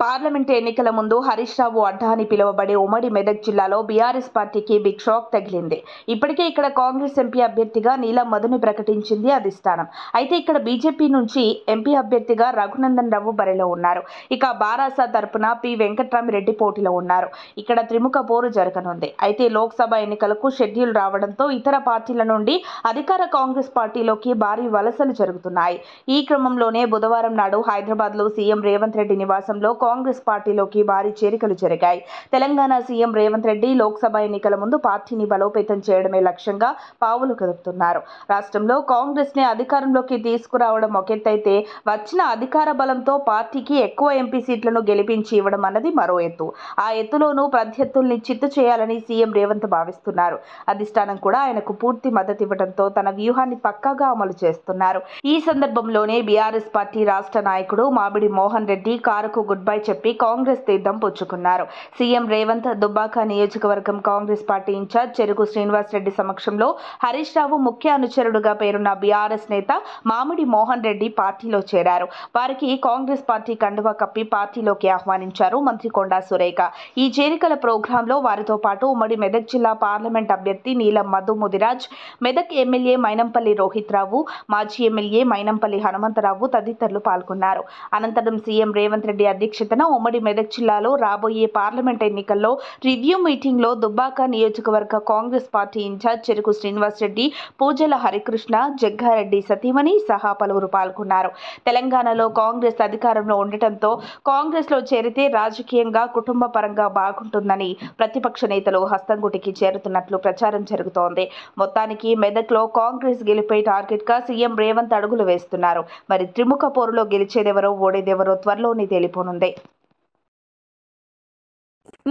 Parliament ఎన్నికల ముందు హరీష్ రావు అడ్డా అని పిలువబడే ఉమ్మడి మెదక్ జిల్లాలో బీఆర్ఎస్ పార్టీకి బిగ్ షాక్ తగిలింది. ఇప్పటికే ఇక్కడ కాంగ్రెస్ ఎంపీ అభ్యర్థిగా నీలం మధుని ప్రకటించింది అధిష్టానం. అయితే ఇక్కడ బీజేపీ నుంచి ఎంపీ అభ్యర్థిగా రఘునందన్ రావు బరిలో ఉన్నారు. ఇక బారాస తరపున పి వెంకట్రామిరెడ్డి పోటీలో ఉన్నారు. ఇక్కడ త్రిముఖ పోరు జరగనుంది. అయితే లోక్సభ ఎన్నికలకు షెడ్యూల్ రావడంతో ఇతర పార్టీల నుండి అధికార కాంగ్రెస్ పార్టీలోకి భారీ వలసలు జరుగుతున్నాయి. ఈ క్రమంలోనే బుధవారం నాడు హైదరాబాద్లో సీఎం రేవంత్ రెడ్డి నివాసంలో కాంగ్రెస్ పార్టీలోకి భారీ చేరికలు జరిగాయి. తెలంగాణ సీఎం రేవంత్ రెడ్డి లోక్సభ ఎన్నికల ముందు పార్టీని బలోపేతం చేయడమే లక్ష్యంగా పావులు కదుపుతున్నారు. రాష్ట్రంలో కాంగ్రెస్ ని అధికారంలోకి తీసుకురావడం ఒకెత్తైతే వచ్చిన అధికార బలంతో పార్టీకి ఎక్కువ ఎంపీ సీట్లను గెలిపించి ఇవ్వడం అన్నది మరో ఎత్తు. ఆ ఎత్తులోనూ ప్రత్యర్థుల్ని చిత్తు చేయాలని సీఎం రేవంత్ భావిస్తున్నారు. అధిష్టానం కూడా ఆయనకు పూర్తి మద్దతు ఇవ్వడంతో తన వ్యూహాన్ని పక్కాగా అమలు చేస్తున్నారు. ఈ సందర్భంలోనే బీఆర్ఎస్ పార్టీ రాష్ట్ర నాయకుడు మామిడి మోహన్ రెడ్డి కారుకు గుడ్ బై చెప్పి కాంగ్రెస్ తీర్థం పుచ్చుకున్నారు. సీఎం రేవంత్ దుబ్బాక నియోజకవర్గం కాంగ్రెస్ పార్టీ ఇన్ఛార్జ్ చెరుకు శ్రీనివాస్ రెడ్డి సమక్షంలో హరీష్ రావు ముఖ్య అనుచరుడుగా పేరున్న బీఆర్ఎస్ నేత మామిడి మోహన్ రెడ్డి పార్టీలో చేరారు. వారికి కాంగ్రెస్ పార్టీ కండువా కప్పి పార్టీలోకి ఆహ్వానించారు మంత్రి కొండా సురేఖ. ఈ చేరికల ప్రోగ్రాంలో వారితో పాటు ఉమ్మడి మెదక్ జిల్లా పార్లమెంట్ అభ్యర్థి నీలం మధు ముదిరాజ్, మెదక్ ఎమ్మెల్యే మైనంపల్లి రోహిత్ రావు, మాజీ ఎమ్మెల్యే మైనంపల్లి హనుమంతరావు తదితరులు పాల్గొన్నారు. అనంతరం సీఎం రేవంత్ రెడ్డి అధ్యక్షతన ఉమ్మడి మెదక్ జిల్లాలో రాబోయే పార్లమెంట్ ఎన్నికల్లో రివ్యూ మీటింగ్లో దుబ్బాక నియోజకవర్గ కాంగ్రెస్ పార్టీ ఇన్ఛార్జ్ చెరుకు శ్రీనివాస్ రెడ్డి, పూజల హరికృష్ణ, జగ్గారెడ్డి సతీమణి సహా పలువురు పాల్గొన్నారు. తెలంగాణలో కాంగ్రెస్ అధికారంలో ఉండటంతో కాంగ్రెస్లో చేరితే రాజకీయంగా కుటుంబ పరంగా బాగుంటుందని ప్రతిపక్ష నేతలు హస్తంగుటికి చేరుతున్నట్లు ప్రచారం జరుగుతోంది. మొత్తానికి మెదక్లో కాంగ్రెస్ గెలుపై టార్గెట్గా సీఎం రేవంత్ అడుగులు వేస్తున్నారు. మరి త్రిముఖ పోరులో గెలిచేదెవరో ఓడేదెవరో త్వరలోనే తెలియనుంది.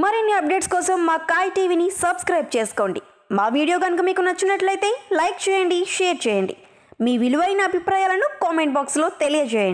మరిన్ని అప్డేట్స్ కోసం మా కాయ్ టీవీని సబ్స్క్రైబ్ చేసుకోండి. మా వీడియో కనుక మీకు నచ్చినట్లయితే లైక్ చేయండి, షేర్ చేయండి. మీ విలువైన అభిప్రాయాలను కామెంట్ బాక్స్లో తెలియజేయండి.